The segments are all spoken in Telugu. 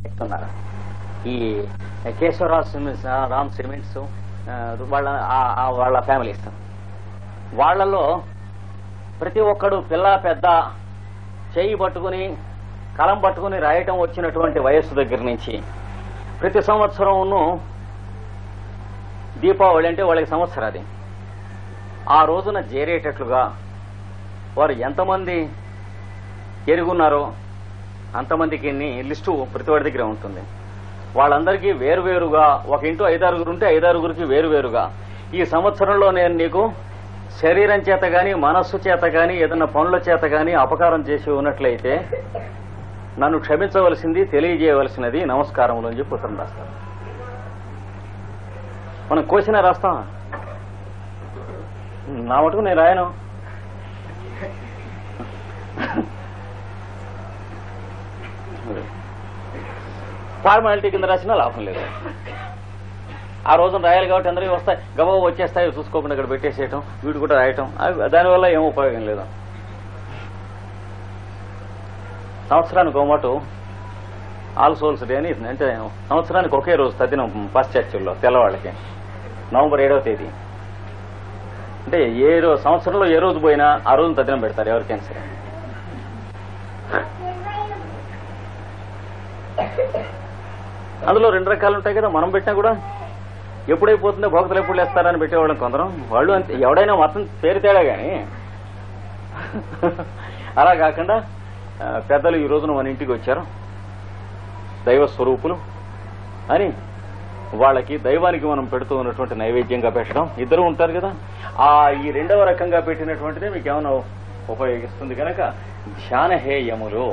చెప్తున్నారు. ఈ కేశవరామ్ సిమెంట్స్ వాళ్ళ ఫ్యామిలీస్, వాళ్లలో ప్రతి ఒక్కడు పిల్ల పెద్ద చేయి పట్టుకుని కలం పట్టుకుని రాయటం వచ్చినటువంటి వయస్సు దగ్గర నుంచి ప్రతి సంవత్సరం దీపావళి అంటే వాళ్ళకి సంవత్సరాది. ఆ రోజున చేరేటట్లుగా వారు ఎంతమంది ఎరుగున్నారో అంతమందికి లిస్టు ప్రతి వాడి దగ్గర ఉంటుంది. వాళ్ళందరికీ వేరువేరుగా, ఒక ఇంటూ 5-6 ఉంటే 5-6 వేరువేరుగా ఈ సంవత్సరంలో నేను నీకు శరీరం చేత గాని మనస్సు చేత గాని ఏదన్నా పనుల చేత గాని అపకారం చేసి ఉన్నట్లయితే నన్ను క్షమించవలసింది, తెలియజేయవలసినది నమస్కారములు అని చెప్పి ఉత్తరం రాస్తారు. మనం కోసిన రాస్తాం, నా మటుకు నేను రాయను. ఫార్మాలిటీ కింద రాసినా లాభం లేదు. ఆ రోజున రాయాలి కాబట్టి అందరికీ వస్తాయి, గబా వచ్చేస్తాయి, చూసుకోకుండా ఇక్కడ పెట్టేసేయటం, వీడు కూడా రాయటం, దానివల్ల ఏం ఉపయోగం లేదు. సంవత్సరానికి ఒక మాట ఆల్ సోల్స్ డే అని, అంటే సంవత్సరానికి ఒకే రోజు తదినం పాశ్చాత్యుల్లో తెల్లవాళ్ళకి నవంబర్ 7వ తేదీ. అంటే సంవత్సరంలో ఏ రోజు పోయినా ఆ రోజు తదినం పెడతారు ఎవరికైనా సరే. అందులో 2 రకాలు ఉంటాయి కదా, మనం పెట్టినా కూడా ఎప్పుడైపోతుందో భక్తులు ఎప్పుడు వేస్తారని పెట్టేవాళ్ళం కొందరం. వాళ్ళు అంతే, ఎవడైనా మొత్తం పేరు తేడా గాని. అలా కాకుండా పెద్దలు ఈ రోజున మన ఇంటికి వచ్చారు, దైవ స్వరూపులు అని వాళ్ళకి దైవానికి మనం పెడుతూ ఉన్నటువంటి నైవేద్యంగా పెట్టడం. ఇద్దరు ఉంటారు కదా, ఈ 2వ రకంగా పెట్టినటువంటిదే మీకు ఏమైనా ఉపయోగిస్తుంది. కనుక ధ్యానహేయములు,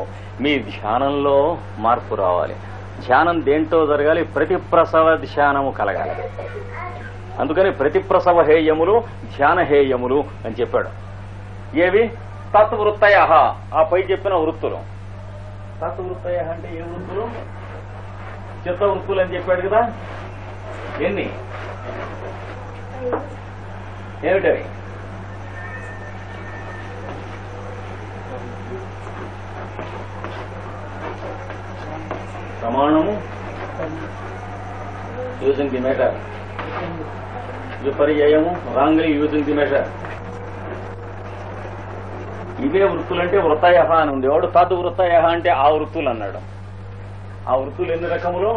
మీ ధ్యానంలో మార్పు రావాలి. ధ్యానం దేంతో జరగాలి? ప్రతి ప్రసవ ధ్యానము కలగాలి. అందుకని ప్రతి ప్రసవ హేయములు ధ్యానహేయములు అని చెప్పాడు. ఏవి? తత్వృత్తయ, ఆ పై చెప్పిన వృత్తులు. తత్వృత్తయ అంటే ఏ వృత్తులు? చిత్త వృత్తులు అని చెప్పాడు కదా. ఎన్ని? ఏమిటవి? ప్రమాణము, యూజింగ్ ది మెటర్. విపర్యయము, రాంగ్లీ యూజింగ్ ది మెటర్. ఇవే వృత్తులంటే వృత్తయ అని ఉంది. ఎవడు తద్ వృత్తయ అంటే ఆ వృత్తులు అన్నాడు. ఆ వృత్తులు ఎన్ని రకములు?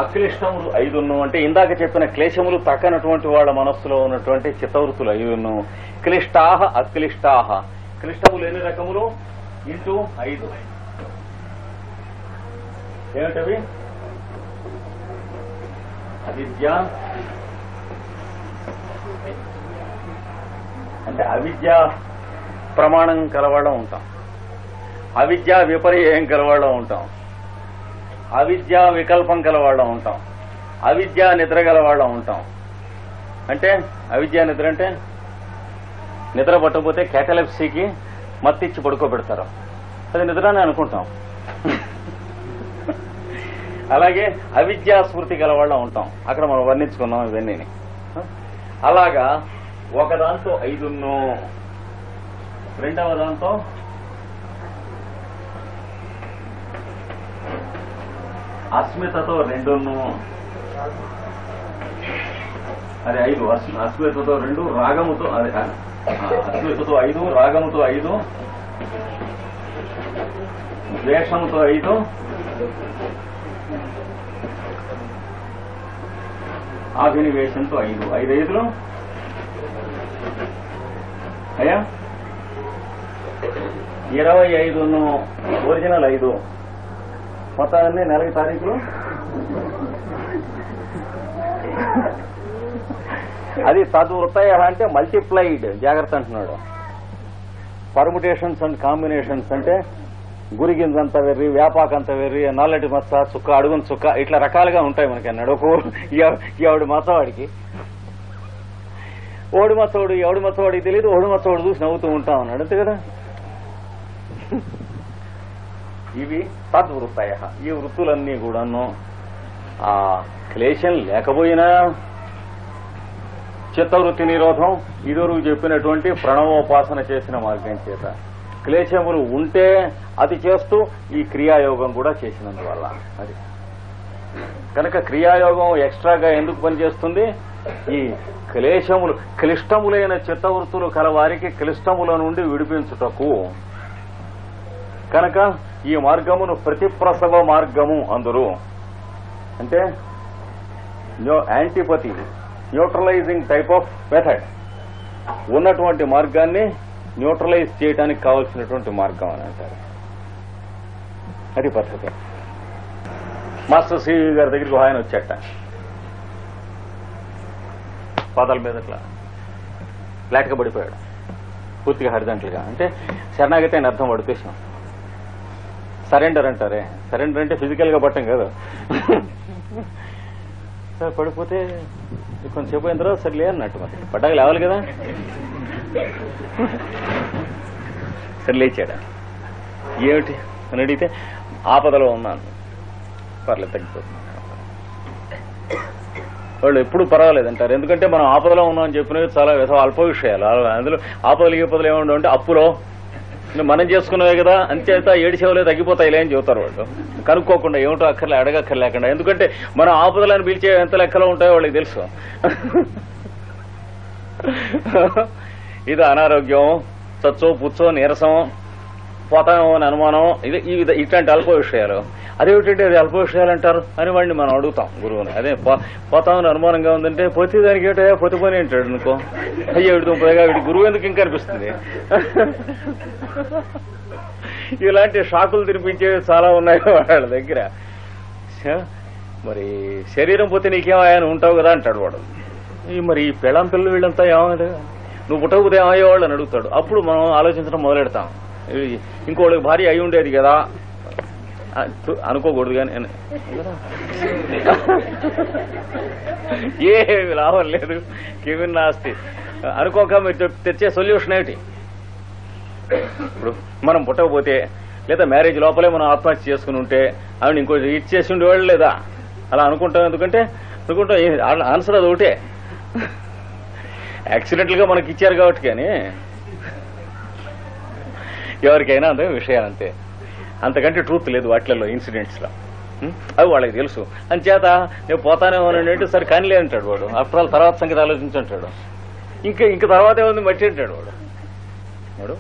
అక్లిష్టములు 5 అంటే ఇందాక చెప్పిన క్లేశములు తక్కనటువంటి వాళ్ళ మనస్సులో ఉన్నటువంటి చిత్తవృత్తులు 5. క్లిష్టాహ అక్లిష్టాహ. క్లిష్టములు ఎన్ని రకములు? ఇంటూ 5. ఏమిటవి? అవిద్య అంటే అవిద్య ప్రమాణం కలవాళ్ళం ఉంటాం, అవిద్య విపర్యయం కలవాళ్ళం ఉంటాం, అవిద్య వికల్పం కలవాళ్ళం ఉంటాం, అవిద్య నిద్ర గలవాళ్ళం ఉంటాం. అంటే అవిద్య నిద్ర అంటే నిద్ర పట్టకపోతే కేటలెప్సీకి మత్తిచ్చి పడుకోబెడతారు, అది నిద్ర అని అనుకుంటాం. అలాగే అవిద్యా స్మృతి గలవాళ్ళం ఉంటాం, అక్కడ మనం వర్ణించుకున్నాం ఇవన్నీ. అలాగా ఒకదాంతో 5, రెండవ దాంతో అస్మితతో 2, అది 5. అస్మితతో 2, రాగముతో అస్మితతో 5, రాగముతో 5, ద్వేషముతో 5, అభినివేశంతో 5. 5 5లు అయ్యా 25 ఒరిజినల్ 5 మొత్తాన్ని నెలకి తారీఖులు. అది తద్వృత్తయ అంటే మల్టిప్లైడ్. జాగ్రత్త అంటున్నాడు. పర్ముటేషన్స్ అండ్ కాంబినేషన్స్ అంటే గురిగింజంత వెర్రి, వేపాకంత వెర్రి, నల్లటి మచ్చ, చుక్క, అడుగున చుక్క, ఇట్లా రకాలుగా ఉంటాయి మనకి అన్నాడు. ఎవడి మచ్చవాడికి ఓడి మచ్చవాడు, ఎవడి మచ్చవాడికి తెలియదు, ఓడి మచ్చవాడు చూసి నవ్వుతూ ఉంటాం అన్నాడు. అంతే కదా. ఇవి తద్వృత్తయ. ఈ వృత్తులన్నీ కూడాను ఆ క్లేశం లేకపోయినా చిత్తవృత్తి నిరోధం ఇదివరకు చెప్పినటువంటి ప్రణవోపాసన చేసిన మార్గం చేత క్లేశములు ఉంటే అది చేస్తూ ఈ క్రియాయోగం కూడా చేసినందువల్ల. అది కనుక క్రియాయోగం ఎక్స్ట్రాగా ఎందుకు పనిచేస్తుంది? ఈ క్లేశములు క్లిష్టములైన చిత్తవృత్తులు కలవారికి క్లిష్టముల నుండి విడిపించుటకు. కనుక ఈ మార్గమును ప్రతిప్రసవ మార్గము అందరూ. అంటే యాంటీపతి, న్యూట్రలైజింగ్ టైప్ ఆఫ్ మెథడ్ ఉన్నటువంటి మార్గాన్ని న్యూట్రలైజ్ చేయడానికి కావలసినటువంటి మార్గం అని అంటారు. అది పద్ధతి. మాస్టర్ సి గారి దగ్గరికి ఆయన వచ్చేట పాదాల మీద ఇట్లా ఫ్లాట్గా పడిపోయాడు, పూర్తిగా హారిజాంటల్గా. అంటే శరణాగతి అని అర్థం పడితేసాం. సరెండర్ అంటారే, సరెండర్ అంటే ఫిజికల్ గా పట్టం కదా. సార్ పడిపోతే కొంచెంసేపు అయిన తర్వాత సరే లేదన్నట్టు, మరి పడ్డాక లేవాలి కదా. సరే లేచాడా. ఏమిటి అని అడిగితే ఆపదలో ఉన్నాను. పర్లేదు తగ్గిపోతున్నాను. వాళ్ళు ఎప్పుడు పర్వాలేదంటారు, ఎందుకంటే మనం ఆపదలో ఉన్నాం అని చెప్పినవి చాలా అల్ప విషయాలు. అందులో ఆపదలు ఏముండవు అంటే అప్పులో మనం చేసుకున్నవే కదా, అంచేత ఏడిసేవలే తగ్గిపోతాయిలే అని చెబుతారు వాళ్ళు. కనుక్కోకుండా ఏమిటో అక్కర్లే, అడగక్కర్లేకుండా. ఎందుకంటే మనం ఆపదలను పిలిచే ఎంత లెక్కలో ఉంటాయో వాళ్ళకి తెలుసు. ఇది అనారోగ్యం, చచ్చో పుచ్చో నీరసం, పోతామో అని అనుమానం, ఇట్లాంటి అల్ప విషయాలు. అదేమిటంటే అది అల్ప విషయాలు అంటారు అని వాడిని మనం అడుగుతాం గురువుని. అదే పోతామని అనుమానంగా ఉందంటే పోతే దానికి ఏంటో పొత్తిపోని అంటాడు అనుకో. అయ్యో విడుతుంపగా వీడి గురువు ఎందుకు ఇంకా అనిపిస్తుంది. ఇలాంటి షాకులు తినిపించేవి చాలా ఉన్నాయి వాళ్ళ దగ్గర. మరి శరీరం పోతే నీకేమయ్యాని ఉంటావు కదా అంటాడు వాడు. మరి ఈ పెళ్ళం పిల్లలు వీళ్ళంతా ఏమవుతుంది, నువ్వు పుట్టకపోతే ఏమయ్యేవాళ్ళు అని అడుగుతాడు. అప్పుడు మనం ఆలోచించడం మొదలెడతాం. ఇంకోళ్ళకి భార్య అయి ఉండేది కదా అనుకోకూడదు కానీ ఏమి లాభం లేదు, కివిన్ నాస్తి అనుకోక మీరు తెచ్చే సొల్యూషన్ ఏమిటి? ఇప్పుడు మనం పుట్టకపోతే లేదా మ్యారేజ్ లోపలే మనం ఆత్మహత్య చేసుకుని ఉంటే ఆవిడ ఇంకోటి ఇచ్చేసి ఉండేవాళ్ళు లేదా అలా అనుకుంటాం. ఎందుకంటే ఆన్సర్ అది ఒకటే, యాక్సిడెంటల్ గా మనకి ఇచ్చారు కాబట్టి. కానీ ఎవరికైనా అంతే విషయాలంతే, అంతకంటే ట్రూత్ లేదు వాటిలలో, ఇన్సిడెంట్స్ లో. అవి వాళ్ళకి తెలుసు. అంచేత నేను పోతానేమోనంటే సరే కానిలే అంటాడు వాడు. ఆఫ్టర్ ఆల్ తర్వాత సంగతి ఆలోచించంటాడు. ఇంకా తర్వాత ఏముంది మట్టి అంటాడు వాడు.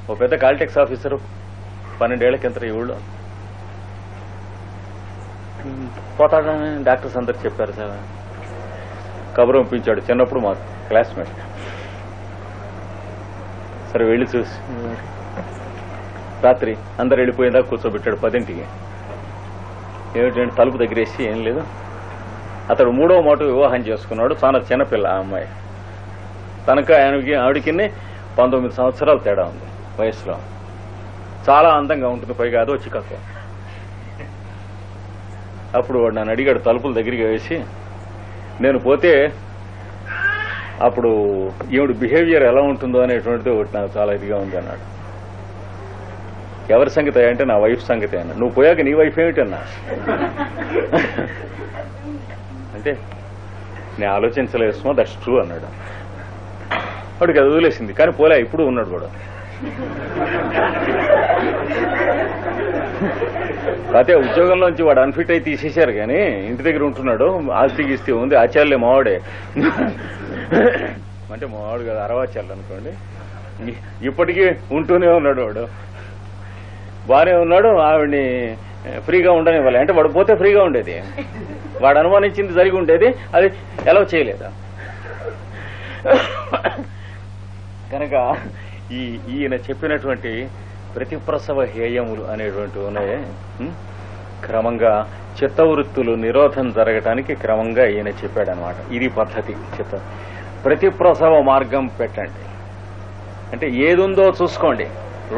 ఓ పెద్ద కాలిటెక్స్ ఆఫీసరు 12 ఏళ్ల కింద ఈ ఊళ్ళో పోతాడని డాక్టర్స్ అందరు చెప్పారు సార్. కబురు పంపించాడు, చిన్నప్పుడు మా క్లాస్మేట్. సరే వెళ్ళి చూసి రాత్రి అందరు వెళ్ళిపోయిందా కూర్చోబెట్టాడు 10ంటికి. ఏమిటంటే తలుపు దగ్గరేసి ఏం లేదు. అతడు 3వ మాట వివాహం చేసుకున్నాడు. చాలా చిన్నపిల్ల ఆ అమ్మాయి. తనకు ఆవిడికి 19 సంవత్సరాలు తేడా ఉంది వయసులో. చాలా అందంగా ఉంటుంది, పైగా అదో చికాకు. అప్పుడు వాడు నన్ను అడిగాడు తలుపుల దగ్గరికి వేసి, నేను పోతే అప్పుడు ఈవిడ బిహేవియర్ ఎలా ఉంటుందో అనేటువంటిది ఒకటి నాకు చాలా ఇదిగా ఉంది అన్నాడు. ఎవరి సంగతి అంటే నా వైఫ్ సంగతి అన్నా. నువ్వు పోయాక నీ వైఫ్ ఏమిటన్నా అంటే నేను ఆలోచించలేదు, దట్స్ ట్రూ అన్నాడు. వాడికి అది వదిలేసింది. కానీ పోలే, ఇప్పుడు ఉన్నాడు కూడా. అయితే ఉద్యోగంలోంచి వాడు అన్ఫిట్ అయి తీసేశారు, కానీ ఇంటి దగ్గర ఉంటున్నాడు. ఆస్తి గీస్తి ఉంది. ఆచార్యులే మావాడే, అంటే మావాడు కదా అరవాచార్యులు అనుకోండి. ఇప్పటికీ ఉంటూనే ఉన్నాడు వాడు. బానే ఉన్నాడు. ఆవిడ్ని ఫ్రీగా ఉండనివ్వాలి అంటే వాడు పోతే ఫ్రీగా ఉండేది. వాడు అనుమానించింది జరిగి ఉండేది, అది ఎలా చేయలేదా. కనుక ఈయన చెప్పినటువంటి ప్రతిప్రసవ హేయములు అనేటువంటివి ఉన్నాయి. క్రమంగా చిత్తవృత్తులు నిరోధం జరగటానికి క్రమంగా ఈయన చెప్పాడనమాట. ఇది పద్ధతి. ప్రతిప్రసవ మార్గం పెట్టండి అంటే ఏదుందో చూసుకోండి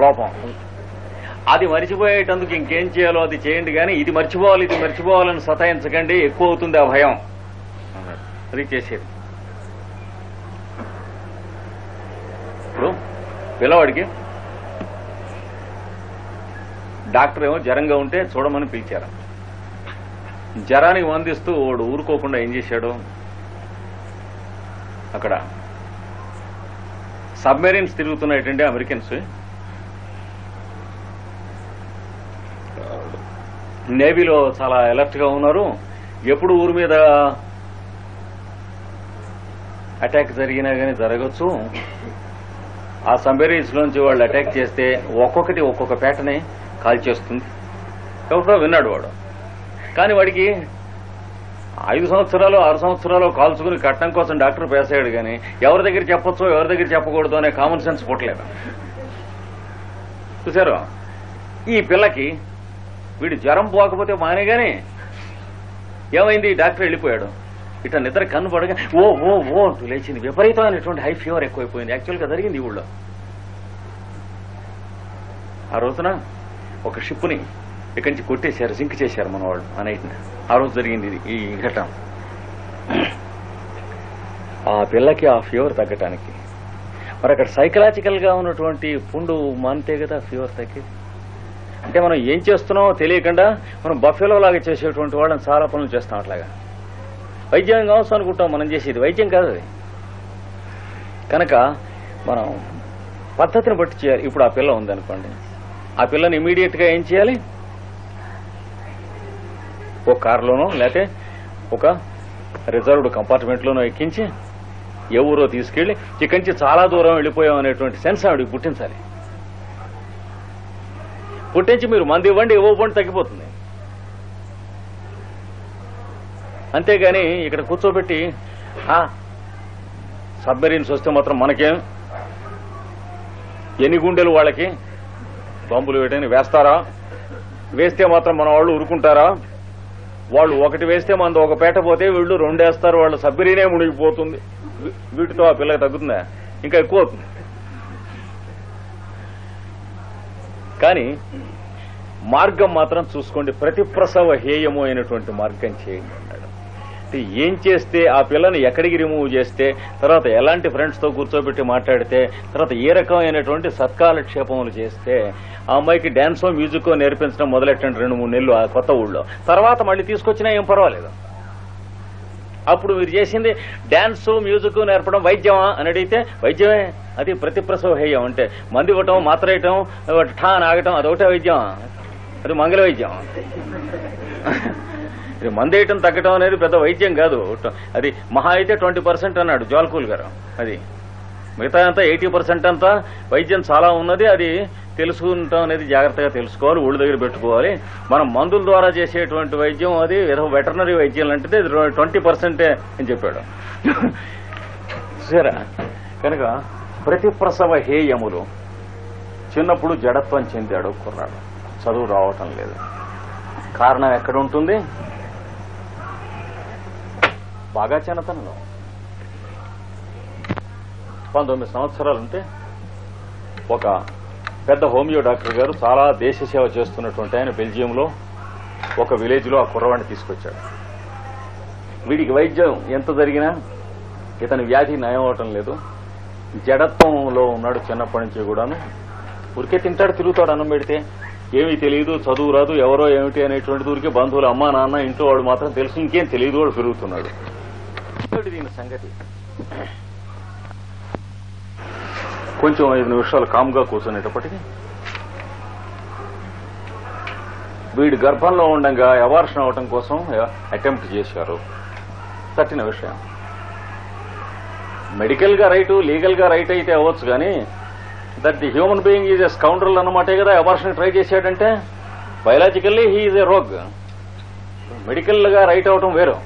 లోపం, అది మర్చిపోయేటందుకు ఇంకేం చేయాలో అది చేయండి. కానీ ఇది మర్చిపోవాలని సతాయించకండి, ఎక్కువ అవుతుంది ఆ భయం. అది చేసేది. ఇప్పుడు పిల్లవాడికి డాక్టర్ ఏమో జ్వరంగా ఉంటే చూడమని పిలిచారు. జ్వరానికి మందిస్తూ వాడు ఊరుకోకుండా ఏం చేశాడు, అక్కడ సబ్మెరీన్స్ తిరుగుతున్నాయటండి అమెరికన్స్. నేవీలో చాలా అలర్ట్ గా ఉన్నారు. ఎప్పుడు ఊరి మీద అటాక్ జరిగినా కానీ జరగచ్చు. ఆ సబ్మెరీన్స్ లోంచి వాళ్ళు అటాక్ చేస్తే ఒక్కొక్కటి ఒక్కొక్క పేటని కాల్ చేస్తుంది. ఎవరో విన్నాడు వాడు. కానీ వాడికి 5 సంవత్సరాలు 6 సంవత్సరాలు కాల్చుకుని కట్టడం కోసం డాక్టర్ పేసాడు. కానీ ఎవరి దగ్గర చెప్పొచ్చో ఎవరి దగ్గర చెప్పకూడదు అనే కామన్ సెన్స్ పుట్టలేదు. చూసారు, ఈ పిల్లకి వీడి జ్వరం పోకపోతే మానేగానే ఏమైంది, డాక్టర్ వెళ్ళిపోయాడు. ఇట్లా నిద్ర కన్ను పడగా ఓ ఓ ఓ అంటూ లేచింది. విపరీతమైనటువంటి హై ఫీవర్ ఎక్కువైపోయింది. యాక్చువల్గా జరిగింది ఈ ఊళ్ళో. ఆ రోజున ఒక షిప్ని ఇక్కడి నుంచి కొట్టేశారు, సింక్ చేశారు మన వాళ్ళు ఆ నైట్. ఆ రోజు జరిగింది ఈ ఘటన. ఆ పిల్లకి ఆ ఫీవర్ తగ్గటానికి మరి అక్కడ సైకలాజికల్ గా ఉన్నటువంటి పుండు మానితే కదా ఫీవర్ తగ్గేది. అంటే మనం ఏం చేస్తున్నామో తెలియకుండా మనం బఫెలో లాగా చేసేటువంటి వాళ్ళని చాలా పనులు చేస్తాం. అట్లాగా వైద్యం కావచ్చు అనుకుంటాం మనం చేసేది, వైద్యం కాదు అది. కనుక మనం పద్ధతిని బట్టి చేయాలి. ఇప్పుడు ఆ పిల్ల ఉందనుకోండి, ఆ పిల్లని ఇమీడియట్ గా ఏం చేయాలి, ఒక కారులోనో లేకపోతే ఒక రిజర్వ్డ్ కంపార్ట్మెంట్లోనో ఎక్కించి ఏ ఊరో తీసుకెళ్లి ఇక్కడి నుంచి చాలా దూరం వెళ్ళిపోయాం అనేటువంటి సెన్స్ ఆవిడికి పుట్టించాలి. పుట్టించి మీరు మంది ఇవ్వండి, ఇవ్వకపోండి, తగ్గిపోతుంది. అంతేగాని ఇక్కడ కూర్చోబెట్టి సబ్మెరీన్స్ వస్తే మాత్రం మనకేం, ఎన్ని గుండెలు వాళ్ళకి బాంబులు వేయడానికి వేస్తారా, వేస్తే మాత్రం మన వాళ్ళు ఊరుకుంటారా, వాళ్ళు ఒకటి వేస్తే మనది ఒక పేట పోతే వీళ్ళు 2 వేస్తారు, వాళ్ళ సబ్మెరీనే మునిగిపోతుంది. వీటితో ఆ పిల్లకి తగ్గుతుందా, ఇంకా ఎక్కువ అవుతుంది. కానీ మార్గం మాత్రం చూసుకోండి, ప్రతి ప్రసవ హేయము అయినటువంటి మార్గం చేయండి అన్నాడు. ఏం చేస్తే ఆ పిల్లని ఎక్కడికి రిమూవ్ చేస్తే, తర్వాత ఎలాంటి ఫ్రెండ్స్ తో కూర్చోబెట్టి మాట్లాడితే, తర్వాత ఏ రకమైనటువంటి సత్కాలక్షేపములు చేస్తే ఆ అమ్మాయికి డాన్సో మ్యూజికో నేర్పించడం మొదలెట్టండి 2-3 నెలలు ఆ కొత్త ఊళ్ళో. తర్వాత మళ్ళీ తీసుకొచ్చినా ఏం పర్వాలేదు. అప్పుడు మీరు చేసింది డాన్స్ మ్యూజిక్ నేర్పడం వైద్యమా అని అడిగితే వైద్యమే. అది ప్రతి ప్రసవ హేయం. అంటే మంది ఇవ్వటం, మాత్ర వేయటం, ఠా అని ఆగటం అదొకటే వైద్యం, అది మంగళ వైద్యం. ఇది మందు వేయటం తగ్గటం అనేది పెద్ద వైద్యం కాదు. అది మహా అయితే 20% అన్నాడు జ్వాల్కూల్ గారు. అది మిగతా అంతా 80% అంతా వైద్యం చాలా ఉన్నది. అది తెలుసుకుంటాం అనేది జాగ్రత్తగా తెలుసుకోవాలి, ఊళ్ళ దగ్గర పెట్టుకోవాలి. మనం మందుల ద్వారా చేసేటువంటి వైద్యం అది ఏదో వెటర్నరీ వైద్యం లాంటిది, 20% అని చెప్పాడు. సరే, కనుక ప్రతి ప్రసవ హేయములు. చిన్నప్పుడు జడత్వం చెందాడు కుర్రాడు, చదువు రావటం లేదు. కారణం ఎక్కడ ఉంటుంది, బాగా చిన్నతనంలో. 19 సంవత్సరాలుంటే ఒక పెద్ద హోమియో డాక్టర్ గారు చాలా దేశ సేవ చేస్తున్నటువంటి ఆయన బెల్జియంలో ఒక విలేజ్ లో ఆ కుర్రవాడిని తీసుకొచ్చాడు. వీడికి వైద్యం ఎంత జరిగినా ఇతని వ్యాధి నయం అవటం లేదు. జడత్వంలో ఉన్నాడు చిన్నప్పటి నుంచి కూడాను. ఊరికే తింటాడు, తిరుగుతాడు, అన్నం పెడితే ఏమీ తెలియదు, చదువు రాదు, ఎవరో ఏమిటి అనేటువంటి ఊరికే బంధువులు అమ్మా నాన్న ఇంట్లో వాడు మాత్రం తెలుసు, ఇంకేం తెలియదు, వాడు పెరుగుతున్నాడు. దీని సంగతి కొంచెం 5 నిమిషాలు కామ్గా కూర్చునేటప్పటికీ వీడి గర్భంలో ఉండగా అబార్షన్ అవటం కోసం అటెంప్ట్ చేశారు. తట్టిన విషయం. మెడికల్ గా రైట్, లీగల్ గా రైట్ అయితే అవ్వచ్చు, కానీ that the human being is a scoundrel అన్నమాటే కదా అబార్షన్ ట్రై చేశాడంటే. Biologically he is a rogue. Medical గా రైట్ అవటం వేరు,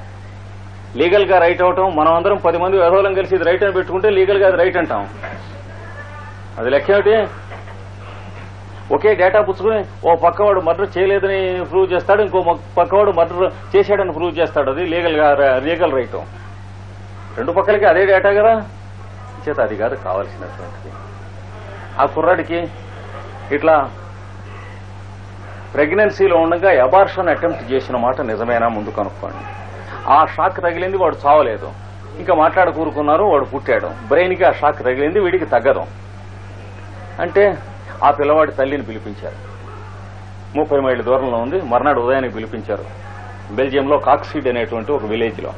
లీగల్ గా రైట్ అవటం. మనం అందరం 10 మంది వ్యవహారం కలిసి ఇది రైట్ అని పెట్టుకుంటే లీగల్ గా అది రైట్ అంటాం. అది లెక్క ఏమిటి? ఒకే డేటా పుచ్చుకుని ఓ పక్కవాడు మర్డర్ చేయలేదని ప్రూవ్ చేస్తాడు, ఇంకో పక్కవాడు మర్డర్ చేశాడని ప్రూవ్ చేస్తాడు. అది లీగల్ రైట్. 2 పక్కలకి అదే డేటా కదా. చేత అది కాదు కావాల్సినటువంటిది. ఆ కుర్రాడికి ఇట్లా ప్రెగ్నెన్సీలో ఉండగా అబార్షన్ అటెంప్ట్ చేసిన మాట నిజమేనా ముందు కనుక్కోండి. ఆ షాక్ తగిలింది, వాడు చావలేదు. ఇంకా మాట్లాడ కూరుకున్నారు, వాడు పుట్టాడు. బ్రెయిన్ కి ఆ షాక్ తగిలింది, వీడికి తగ్గదు. అంటే ఆ పిల్లవాడి తల్లిని పిలిపించారు. 30 మైళ్ళ దూరంలో ఉంది. మర్నాడు ఉదయానికి పిలిపించారు. బెల్జియంలో కాక్సీడ్ అనేటువంటి ఒక విలేజ్ లో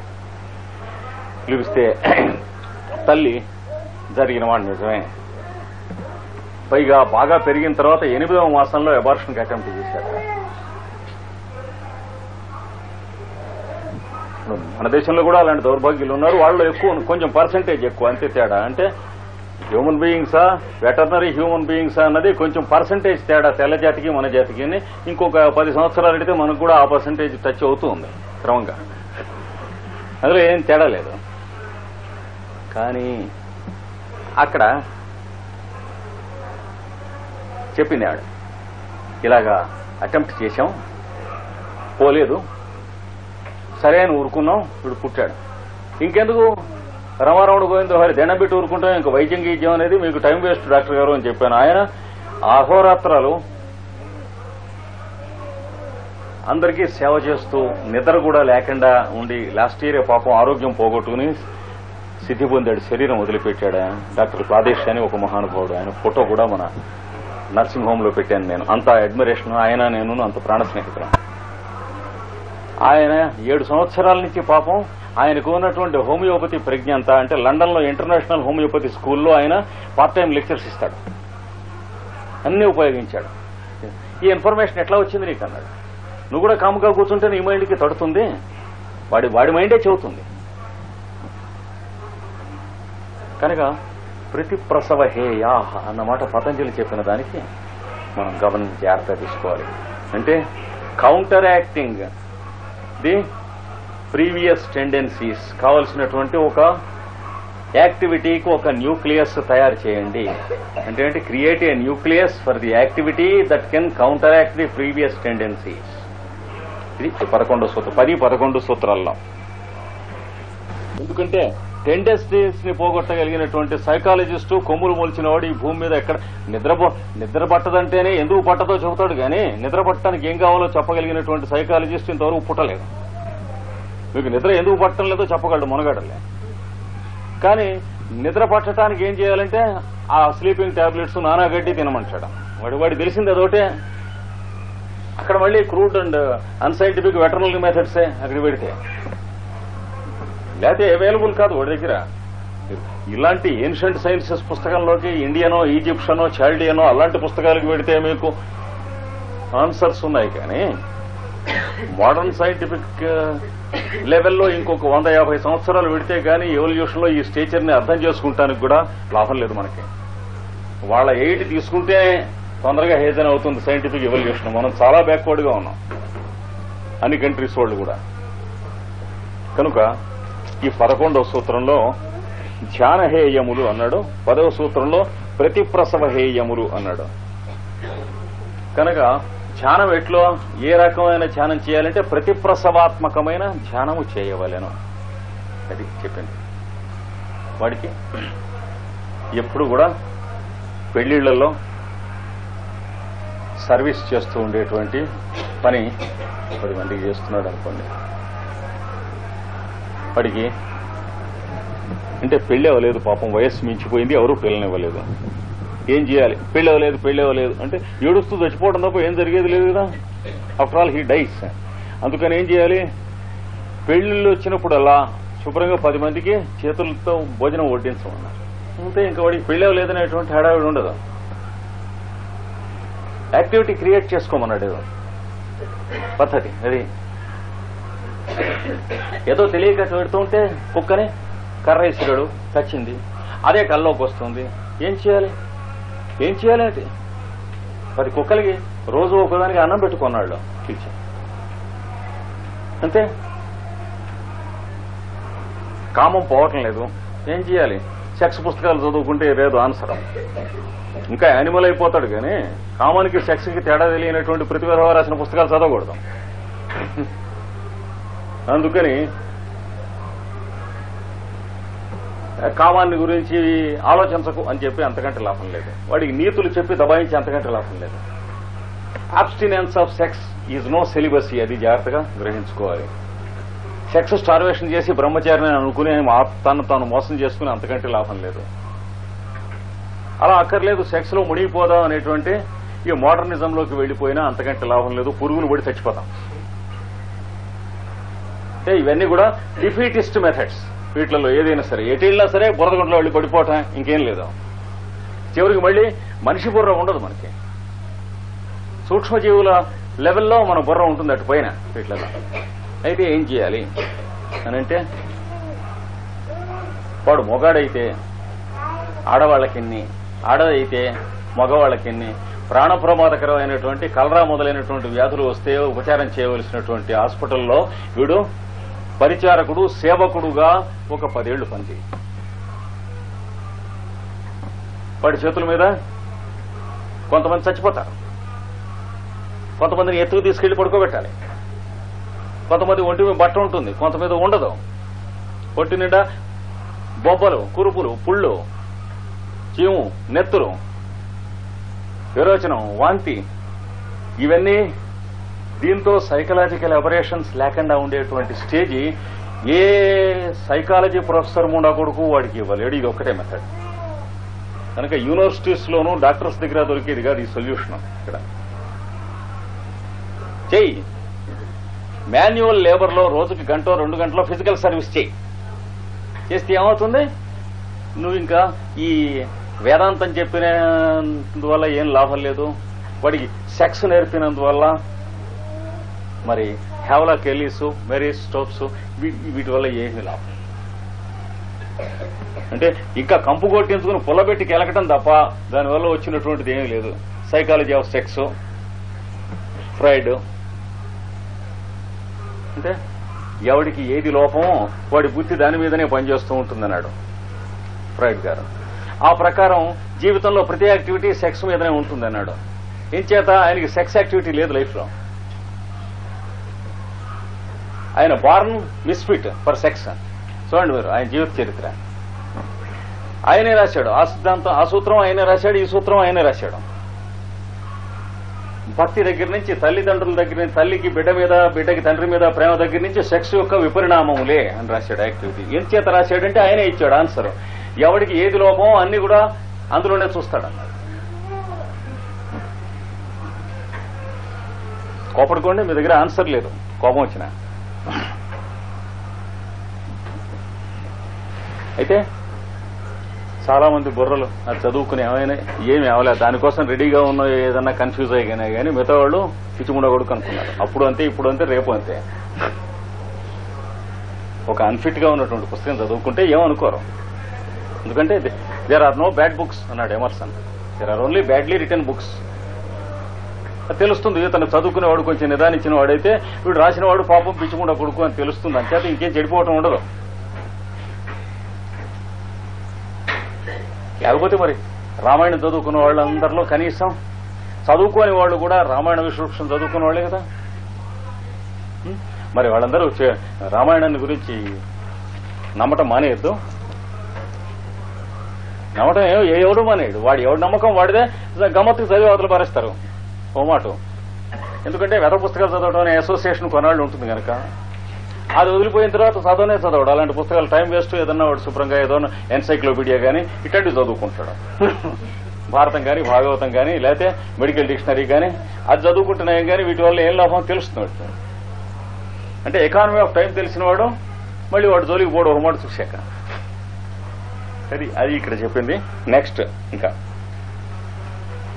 పిలిపిస్తే తల్లి జరిగిన వాడు నిజమే, పైగా బాగా పెరిగిన తర్వాత 8వ మాసంలో అబార్షన్కి అటెంప్ట్ చేశారు. మన దేశంలో కూడా అలాంటి దౌర్భాగ్యులు ఉన్నారు. వాళ్ళు ఎక్కువ, కొంచెం పర్సంటేజ్ ఎక్కువ, అంతే తేడా. అంటే హ్యూమన్ బీయింగ్సా, వెటర్నరీ హ్యూమన్ బీయింగ్సా అన్నది కొంచెం పర్సంటేజ్ తేడా తెల్ల జాతికి మన జాతికి. ఇంకొక 10 సంవత్సరాలు అడిగితే మనకు కూడా ఆ పర్సంటేజ్ టచ్ అవుతూ ఉంది క్రమంగా. అందులో ఏం తేడా లేదు. కానీ అక్కడ చెప్పింది ఆవిడ, ఇలాగా అటెంప్ట్ చేశాం, పోలేదు, సరే అని ఊరుకున్నాం, ఇప్పుడు పుట్టాడు, ఇంకెందుకు రమారమణ గోవింద హరి దండం పెట్టి ఊరుకుంటాం, ఇంకా వైద్యం గీద్యం అనేది మీకు టైం వేస్ట్ డాక్టర్ గారు అని చెప్పాను. ఆయన అహోరాత్రాలు అందరికీ సేవ చేస్తూ నిద్ర కూడా లేకుండా ఉండి లాస్ట్ ఇయర్ పాపం ఆరోగ్యం పోగొట్టుకుని సిద్ధి పొందాడు, శరీరం వదిలిపెట్టాడు. డాక్టర్ ప్రాదేశ్ అని ఒక మహానుభావుడు, ఆయన ఫోటో కూడా మన నర్సింగ్ హోమ్ లో పెట్టాను నేను. అంత అడ్మిరేషన్, ఆయన నేను అంత ప్రాణ స్నేహితులు. ఆయన 7 సంవత్సరాల నుంచి పాపం ఆయనకు ఉన్నటువంటి హోమియోపతి ప్రజ్ఞ అంతా, అంటే లండన్ లో ఇంటర్నేషనల్ హోమియోపతి స్కూల్లో ఆయన పార్ట్ టైం లెక్చర్స్ ఇస్తాడు, అన్ని ఉపయోగించాడు. ఈ ఇన్ఫర్మేషన్ ఎట్లా వచ్చింది నీకు అన్నాడు. నువ్వు కూడా కాముగా కూర్చుంటే నీ మైండ్కి తడుతుంది, వాడి మైండే చెబుతుంది. కనుక ప్రతి ప్రసవ హేయా అన్నమాట పతంజలి చెప్పిన దానికి మనం గమనించి జాగ్రత్త తీసుకోవాలి. అంటే counter acting the previous tendencies, కావలసినటువంటి ఒక యాక్టివిటీకి ఒక న్యూక్లియస్ తయారు చేయండి. అంటే create a nucleus for the activity that can counter act the previous tendencies. ఇది 11 సూత్రాల్లో. ఎందుకంటే టెండెన్సీస్ ని పోగొట్టగలిగినటువంటి సైకాలజిస్టు, కొమ్ములు మొలిచిన వాడు ఈ భూమి మీద ఎక్కడ నిద్ర పట్టదంటేనే ఎందుకు పట్టదో చెబుతాడు, కానీ నిద్ర పట్టడానికి ఏం కావాలో చెప్పగలిగినటువంటి సైకాలజిస్ట్ ఇంతవరకు పుట్టలేదు. మీకు నిద్ర ఎందుకు పట్టడం లేదో చెప్పగలడు మునగడలే. కానీ నిద్ర పట్టడానికి ఏం చేయాలంటే ఆ స్లీపింగ్ టాబ్లెట్స్ నానాగడ్డి తినమంటాడు. వాడి తెలిసింది అదొకటే. అక్కడ మళ్ళీ క్రూడ్ అండ్ అన్సైంటిఫిక్ వెటర్నరీ మెథడ్సే అక్కడ పెడితే, లేకపోతే అవైలబుల్ కాదు వాడి దగ్గర. ఇలాంటి ఏన్షియంట్ సైన్సెస్ పుస్తకంలోకి ఇండియనో, ఈజిప్షనో, చాల్డియనో అలాంటి పుస్తకాలకు పెడితే మీకు ఆన్సర్స్ ఉన్నాయి. కానీ మోడర్న్ సైంటిఫిక్ లెవెల్లో ఇంకొక 150 సంవత్సరాలు పెడితే గానీ ఎవల్యూషన్ లో ఈ స్టేచర్ ని అర్థం చేసుకుంటానికి కూడా లాభం లేదు మనకి. వాళ్ళ ఎయిట్ తీసుకుంటే తొందరగా హేజన్ అవుతుంది సైంటిఫిక్ ఎవల్యూషన్. మనం చాలా బ్యాక్వర్డ్ గా ఉన్నాం అన్ని కంట్రీస్ వాళ్ళు కూడా. కనుక ఈ 11వ సూత్రంలో ధ్యానహేయములు అన్నాడు, 10వ సూత్రంలో ప్రతిప్రసవహేయములు అన్నాడు. కనుక ధ్యానం ఎట్లో, ఏ రకమైన ధ్యానం చేయాలంటే ప్రతిప్రసవాత్మకమైన ధ్యానము చేయవలెను, అది చెప్పింది. వాడికి ఎప్పుడు కూడా పెళ్లిళ్లలో సర్వీస్ చేస్తూ ఉండేటువంటి పని 10 మందికి చేస్తున్నాడు అనుకోండి. వాడికి అంటే పెళ్లి అవ్వలేదు, పాపం వయస్సు మించిపోయింది, ఎవరూ పిల్లనివ్వలేదు. ఏం చేయాలి? పెళ్లి అవ్వలేదు అంటే ఏడుస్తూ చచ్చిపోవడం తప్ప ఏం జరిగేది లేదు కదా. After all he dice. అందుకని ఏం చేయాలి? పెళ్లిళ్ళు వచ్చినప్పుడల్లా శుభ్రంగా 10 మందికి చేతులతో భోజనం వడ్డించమన్నారు. అంతే, ఇంకా వాడికి పెళ్లి అవ్వలేదనేటువంటి హడావిడి ఉండదు. యాక్టివిటీ క్రియేట్ చేసుకోమన్నాడు పద్ధతి. అది ఏదో తెలియక పెడుతూ ఉంటే కుక్కని కర్ర ఇసిరాడు, చచ్చింది, అదే కల్లోకి వస్తుంది. ఏం చేయాలి అంటే 10 కుక్కలకి రోజు ఒకదానికి అన్నం పెట్టుకున్నాడు పిలిచి. అంతే, కామం పోవటం లేదు. ఏం చేయాలి? సెక్స్ పుస్తకాలు చదువుకుంటే లేదు ఆన్సర్. ఇంకా యానిమల్ అయిపోతాడు, కానీ కామానికి సెక్స్ కి తేడా తెలియనటువంటి ప్రతిభ రాసిన పుస్తకాలు చదవకూడదు. అందుకని కామాన్ని గురించి ఆలోచించకు అని చెప్పి అంతకంటే లాభం లేదు. వాడికి నీతులు చెప్పి దబాయించి అంతకంటే లాభం లేదు. Abstinence of sex is no celibacy, అది జాగ్రత్తగా గ్రహించుకోవాలి. సెక్స్ స్టార్వేషన్ చేసి బ్రహ్మచారిని అనుకుని తాను మోసం చేసుకుని అంతకంటే లాభం లేదు. అలా అక్కర్లేదు, సెక్స్ లో మునిగిపోదాం అనేటువంటి ఈ మోడర్నిజంలోకి వెళ్లిపోయినా అంతకంటే లాభం లేదు. పురుగులు పడి చచ్చిపోతాం. అంటే ఇవన్నీ కూడా డిఫీటిస్ట్ మెథడ్స్. వీటిలలో ఏదైనా సరే, ఎటెళ్ళినా సరే బురదగుంటలో వెళ్ళి పడిపోవటం, ఇంకేం లేదు. చివరికి మళ్ళీ మనిషి బుర్ర ఉండదు మనకి. సూక్ష్మజీవుల లెవెల్లో మన బుర్ర ఉంటుంది అటు పైన వీటిలలో. అయితే ఏం చేయాలి? అని అంటే వాడు మొగాడైతే ఆడవాళ్ళకెన్ని, ఆడదైతే మగవాళ్ళకెన్ని, ప్రాణ ప్రమాదకరమైనటువంటి కలరా మొదలైనటువంటి వ్యాధులు వస్తే ఉపచారం చేయవలసినటువంటి హాస్పిటల్లో వీడు పరిచారకుడు, సేవకుడుగా ఒక 10 ఏళ్లు పనిచేయి. వాడి చేతుల మీద కొంతమంది చచ్చిపోతారు, కొంతమందిని ఎత్తుకు తీసుకెళ్లి పడుకోబెట్టాలి, కొంతమంది ఒంటి మీద బట్ట ఉంటుంది, కొంతమంది ఉండదు, ఒంటి నిండా బొబ్బలు, కురుపులు, పుళ్ళు, చీము, నెత్తురు, విరోచనం, వాంతి, ఇవన్నీ. దీంతో సైకలాజికల్ అబరేషన్స్ లేకుండా ఉండేటువంటి స్టేజి ఏ సైకాలజీ ప్రొఫెసర్ ముండా కొడుకు వాడికి ఇవ్వలేడు. ఇది ఒక్కటే మెథడ్. కనుక యూనివర్సిటీస్ లోనూ డాక్టర్స్ దగ్గర దొరికేది కాదు ఈ సొల్యూషన్. ఇక్కడ చెయ్యి, మాన్యువల్ లేబర్ లో రోజుకి 1-2 గంటలో ఫిజికల్ సర్వీస్ చెయ్యి. చేస్తే ఏమవుతుంది? నువ్వు ఇంకా ఈ వేదాంతం చెప్పినందువల్ల ఏం లాభం లేదు, వాడికి సెక్స్ నేర్పినందువల్ల, మరి హేవలా కెల్లీస్, మెరీ స్టోప్స్, వీటి వల్ల ఏమీ లాభం. అంటే ఇంకా కంపు కొట్టించుకుని పుల్లబెట్టి కెలకటం తప్ప దానివల్ల వచ్చినటువంటిది ఏమీ లేదు. సైకాలజీ ఆఫ్ సెక్స్, ఫ్రైడ్ అంటే ఎవడికి ఏది లోపమో వాడి బుద్ధి దాని మీదనే పనిచేస్తూ ఉంటుందన్నాడు ఫ్రైడ్ గారు. ఆ ప్రకారం జీవితంలో ప్రతి యాక్టివిటీ సెక్స్ మీదనే ఉంటుందన్నాడు. ఏం చేత ఆయనకి సెక్స్ యాక్టివిటీ లేదు లైఫ్ లో. ఆయన బార్న్ మిస్ఫిట్ ఫర్ సెక్స్. చూడండి మీరు ఆయన జీవిత చరిత్ర ఆయనే రాశాడు. ఆ సిద్ధాంతం, ఆ సూత్రం ఆయనే రాశాడు, ఈ సూత్రం ఆయనే రాశాడు. భక్తి దగ్గర నుంచి, తల్లిదండ్రుల దగ్గర నుంచి, తల్లికి బిడ్డ మీద, బిడ్డకి తండ్రి మీద ప్రేమ దగ్గర నుంచి సెక్స్ యొక్క విపరిణామములే అని రాశాడు యాక్టివిటీ. ఏం చేత రాశాడంటే ఆయనే ఇచ్చాడు ఆన్సర్. ఎవడికి ఏది లోపమో అన్ని కూడా అందులోనే చూస్తాడన్నాడు. కోపడుకోండి, మీ దగ్గర ఆన్సర్ లేదు కోపం వచ్చినా. అయితే చాలా మంది బుర్రలు అది చదువుకుని ఏమి అవలేదు, దానికోసం రెడీగా ఉన్న ఏదన్నా కన్ఫ్యూజ్ అయ్యానే కానీ మిగతా వాళ్ళు పిచ్చిముండ కొడుకు అనుకున్నారు. అప్పుడు అంతే, ఇప్పుడు అంతే, రేపు అంతే. ఒక అన్ఫిట్ గా ఉన్నటువంటి పుస్తకం చదువుకుంటే ఏమనుకోరు. ఎందుకంటే there are no bad books అన్నాడు Emerson, there are only badly return books. తెలుస్తుంది. తను చదువుకునేవాడు కొంచెం నిదానించిన వాడైతే వీడు రాసిన వాడు పాపం పిచ్చిముండ కొడుకు అని తెలుస్తుంది. అంచేత ఇంకేం చెడిపోవటం ఉండదు. లేకపోతే మరి రామాయణం చదువుకున్న వాళ్ళందరిలో కనీసం చదువుకోని వాళ్ళు కూడా రామాయణ విశ్వక్షం చదువుకున్న వాళ్ళే కదా. మరి వాళ్ళందరూ రామాయణాన్ని గురించి నమ్మటం మానేయద్దు. నమ్మటం ఎవడు మానేయడు. వాడు ఎవడు నమ్మకం వాడిదే గమ్మత్తుకు చదివి అవతల పారేస్తారు ఓ మాట. ఎందుకంటే వెద పుస్తకాలు చదవడం అనే అసోసియేషన్ కొన్నాళ్ళు ఉంటుంది కనుక అది వదిలిపోయిన తర్వాత చదవనే చదవడు. అలాంటి పుస్తకాలు టైం వేస్ట్. ఏదన్నా వాడు శుభ్రంగా ఏదో ఎన్సైక్లోపీడియా కానీ ఇట్లాంటివి చదువుకుంటాడు. భారతం కానీ, భాగవతం కానీ, లేకపోతే మెడికల్ డిక్షనరీ కానీ అది చదువుకుంటున్నాయి కానీ వీటి వల్ల ఏం లాభం తెలుస్తుంది. అంటే ఎకానమీ ఆఫ్ టైం తెలిసిన వాడు మళ్ళీ వాడు జోలికి పోడు ఒక మాట చూశాక. సరే, అది ఇక్కడ చెప్పింది. నెక్స్ట్ ఇంకా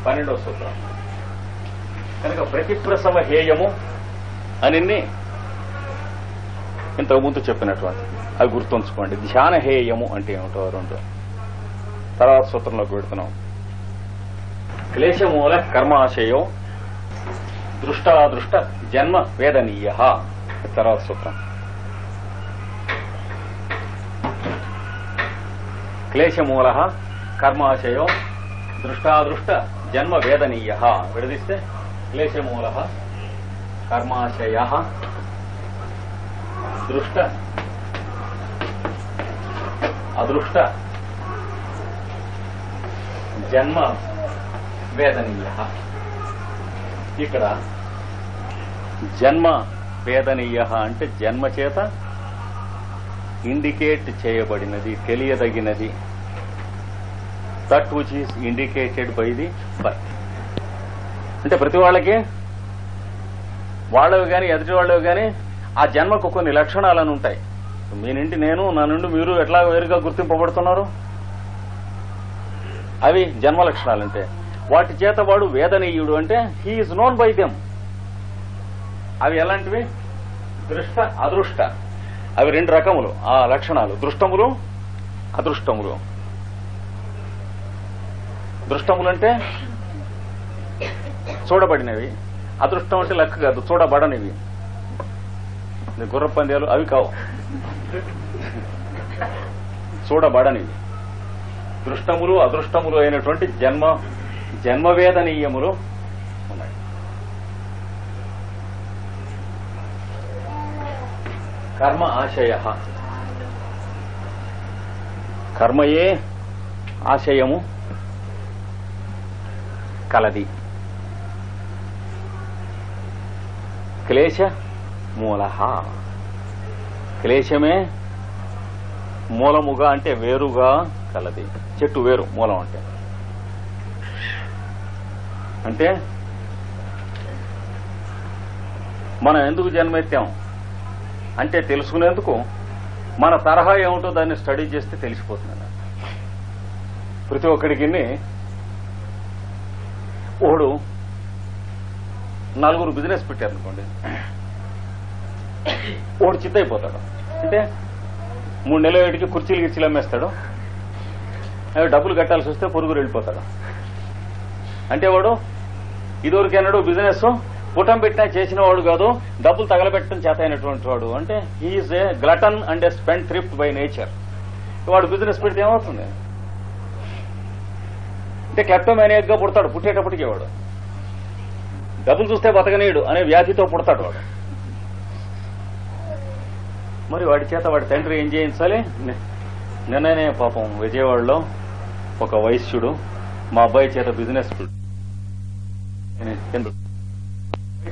12వ సూత్రం. కనుక ప్రతిప్రసవ హేయము అని ఇంతకుముందు చెప్పినటువంటి అది గుర్తుంచుకోండి. ధ్యాన హేయము అంటే ఏమిటో రెండు తర్వాత సూత్రంలోకి పెడుతున్నాం. క్లేశమూల కర్మాశయో దృష్టాదృష్ట జన్మ వేదనీయ తర్వాత సూత్రం. క్లేశమూల కర్మాశయో దృష్టాదృష్ట జన్మ వేదనీయ. విడదీస్తే క్లేశమూల కర్మాశయ దృష్ట అదృష్ట జన్మ వేదనీయ. ఇక్కడ జన్మ వేదనీయ అంటే జన్మ చేత ఇండికేట్ చేయబడినది, తెలియదగినది. That which is indicated by the birth. అంటే ప్రతి వాళ్ళకి వాళ్ళవి కానీ ఎదుటి వాళ్ళవి కానీ ఆ జన్మకు కొన్ని లక్షణాలను ఉంటాయి. మీ నుండి నేను, నా నుండి మీరు ఎట్లా వేరుగా గుర్తింపబడుతున్నారు, అవి జన్మ లక్షణాలంటే. వాటి చేత వాడు వేదనీయుడు అంటే హీఈస్ నోన్ బై దెమ్. అవి ఎలాంటివి? దృష్ట అదృష్ట. అవి రెండు రకములు ఆ లక్షణాలు, దృష్టములు అదృష్టములు. దృష్టములంటే చూడబడినవి, అదృష్టం అంటే లెక్క కాదు, చూడబడనివి. గుర్ర పందాలు అవి కావు, చూడబడనివి. దృష్టములు అదృష్టములు అయినటువంటి జన్మవేదనీయములు ఉన్నాయి. కర్మ ఆశయ, కర్మయే ఆశయము కలది. క్లేశ మూల, క్లేశమే మూలముగా అంటే వేరుగా కలది. చెట్టు వేరు, మూలం అంటే మనం ఎందుకు జన్మెత్తాం అంటే తెలుసుకునేందుకు. మన తరహా ఏమిటో దాన్ని స్టడీ చేస్తే తెలిసిపోతుంది. ప్రతి ఒక్కడికి ఓడు నలుగురు బిజినెస్ పెట్టారనుకోండి, ఓడు చిత్తైపోతాడు. అంటే 3 నెలల ఏటికి కుర్చీలు గిర్చీలు అమ్మేస్తాడు, అవి డబ్బులు కట్టాల్సి వస్తే పొరుగురు వెళ్ళిపోతాడు. అంటే వాడు ఇదివరకన్నాడు బిజినెస్ పుటం పెట్టినా చేసిన వాడు కాదు, డబ్బులు తగలబెట్టడం చేత అయినటువంటి వాడు. అంటే he's a glutton and a spendthrift by nature. వాడు బిజినెస్ పెడితే ఏమవుతుంది అంటే క్లెప్టోమానియాక్ గా పుడతాడు. పుట్టేటప్పటికే వాడు డబ్బులు చూస్తే బతకనీయుడు అనే వ్యాధితో పుడతాడు వాడు. మరి వాడి చేత వాడి తండ్రి ఏం చేయించాలి? నిన్ననే పాపం విజయవాడలో ఒక వైశ్యుడు మా అబ్బాయి చేత బిజినెస్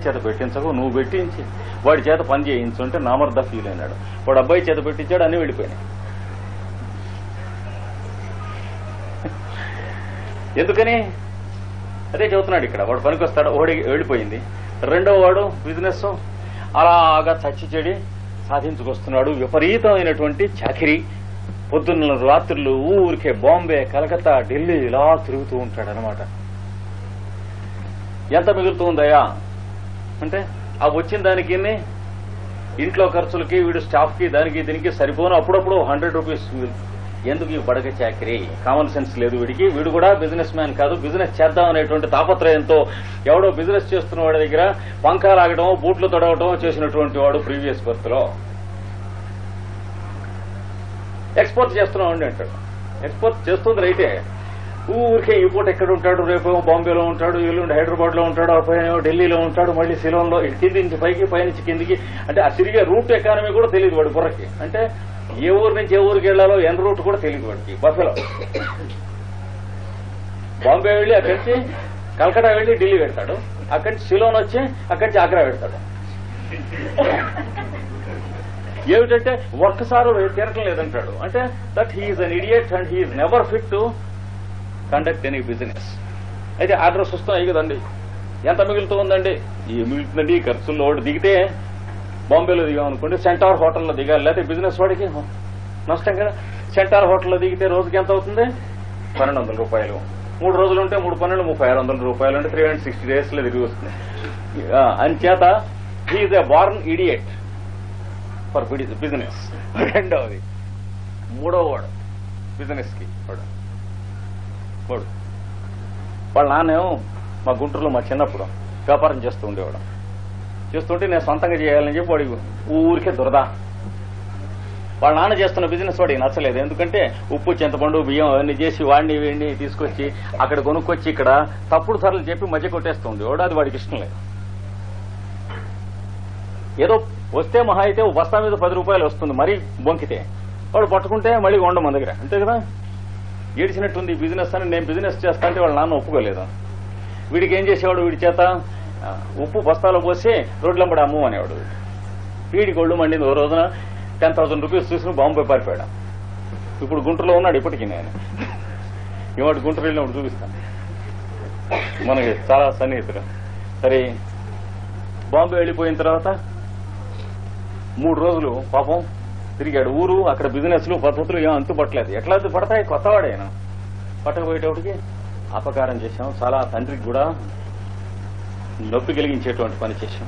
చేత పెట్టించకు, నువ్వు పెట్టించి వాడి చేత పని చేయించు అంటే నామర్ద ఫీల్ అయినాడు. వాడు అబ్బాయి చేత పెట్టించాడు, అన్ని వెళ్ళిపోయినాయి. ఎందుకని? అదే చెబుతున్నాడు ఇక్కడ. వాడు పనికి వస్తాడు, ఓడి వెళ్ళిపోయింది. రెండో వాడు బిజినెస్ అలాగా చచ్చి చెడి సాధించుకొస్తున్నాడు. విపరీతమైనటువంటి చాకిరీ, పొద్దున్న రాత్రులు ఊరికే బాంబే, కలకత్తా, ఢిల్లీ ఇలా తిరుగుతూ ఉంటాడు అనమాట. ఎంత మిగులుతుందయా అంటే ఆ వచ్చిన దానికి ఇంట్లో ఖర్చులకి, వీడు స్టాఫ్ కి, దానికి దీనికి సరిపోను. అప్పుడప్పుడు 100 రూపీస్. ఎందుకు ఈ బడగ చాకరీ? కామన్ సెన్స్ లేదు వీడికి. వీడు కూడా బిజినెస్ మ్యాన్ కాదు, బిజినెస్ చేద్దాం అనేటువంటి తాపత్రయంతో ఎవడో బిజినెస్ చేస్తున్న వాడి దగ్గర పంఖా లాగడం, బూట్లు తొడవటం చేసినటువంటి వాడు ప్రీవియస్ బర్త్ లో. ఎక్స్పోర్ట్ చేస్తున్నామండి అంటాడు. ఎక్స్పోర్ట్ చేస్తుంది రైతే, ఊరికే ఈ పూట ఎక్కడ ఉంటాడు, రేపేమో బాంబేలో ఉంటాడు, ఎల్లుండి హైదరాబాద్ లో ఉంటాడు, పైన ఢిల్లీలో ఉంటాడు, మళ్ళీ సిలోన్లో, కింది నుంచి పైకి, పైనుంచి కిందికి. అంటే ఆ తిరిగే రూట్ ఎకానమీ కూడా తెలియదు వాడి బుర్రకి. అంటే ఏ ఊరు నుంచి ఏ ఊరికి వెళ్లాలో ఎన్ రూట్ కూడా తెలియదు వాడికి. బఫెలో బాంబే వెళ్లి అక్కడి నుంచి కలకటా వెళ్లి ఢిల్లీ పెడతాడు, అక్కడి నుంచి సిలోన్ వచ్చి అక్కడి నుంచి ఆగ్రా పెడతాడు. ఏమిటంటే ఒక్కసారి తీరటం లేదంటాడు. అంటే that he's an idiot and he's never fit to conduct any business. అయితే అడ్రస్ వస్తున్నాయి కదండి, ఎంత మిగులుతూ ఉందండి? ఈ మిగులుతుందండి ఖర్చుల్లో. వాడు దిగితే బాంబేలో దిగామనుకోండి, సెంటార్ హోటల్లో దిగాలి, లేకపోతే బిజినెస్ వాడికి నష్టం కదా. సెంటార్ హోటల్లో దిగితే రోజుకి ఎంత అవుతుంది? 1200 రూపాయలు. 3 రోజులు ఉంటే 3 12 3600 రూపాయలు. అంటే 360 days లో తిరిగి వస్తుంది. అంచేత he's a born idiot for business. రెండవది. మూడవ వాడు బిజినెస్ కి వాడు వాళ్ళ నాన్నేమో మా గుంటూరులో మా చిన్నప్పుడు వ్యాపారం చేస్తూ ఉండేవాడు. చేస్తుంటే నేను సొంతంగా చేయాలని చెప్పి వాడి ఊరికే దురద. వాళ్ళ నాన్న చేస్తున్న బిజినెస్ వాడికి నచ్చలేదు. ఎందుకంటే ఉప్పు, చింతపండు, బియ్యం అవన్నీ చేసి వాడిని వీడిని తీసుకొచ్చి అక్కడ కొనుక్కొచ్చి ఇక్కడ తప్పుడు ధరలు చెప్పి మధ్య కొట్టేస్తూ ఉండేవాడు. అది వాడికి ఇష్టం లేదు. ఏదో వస్తే మహా అయితే బస్తా మీద 10 రూపాయలు వస్తుంది, మరీ బొంకితే. వాడు పట్టుకుంటే మళ్ళీ ఉండవు మన దగ్గర, అంతే కదా. ఏడిచినట్టుంది బిజినెస్ అని. నేను బిజినెస్ చేస్తా అంటే వాళ్ళ నాన్న ఒప్పుకోలేదు. వీడికి ఏం చేసేవాడు? వీడి చేత ఉప్పు బస్తాలో పోసి రోడ్లంబడి అమ్ము అనేవాడు. వీడికి ఒళ్ళు మండింది. ఓ రోజున 10,000 రూపీస్ తీసుకుని బాంబే పారిపోయాడు. ఇప్పుడు గుంటూరులో ఉన్నాడు ఇప్పటికీ. నేను ఇవాడు గుంటూరు వెళ్ళినప్పుడు చూపిస్తాను, మనకి చాలా సన్నిహితులు. సరే, బాంబే వెళ్ళిపోయిన తర్వాత 3 రోజులు పాపం తిరిగాడు. ఊరు అక్కడ బిజినెస్లు పద్ధతులు ఏం అంతు పట్టలేదు. ఎట్లా పడతాయి? కొత్తవాడైనా పట్టకపోయేటప్పటికి అపకారం చేశాం. చాలా తండ్రికి కూడా నొప్పి కలిగించేటువంటి పని చేశాం.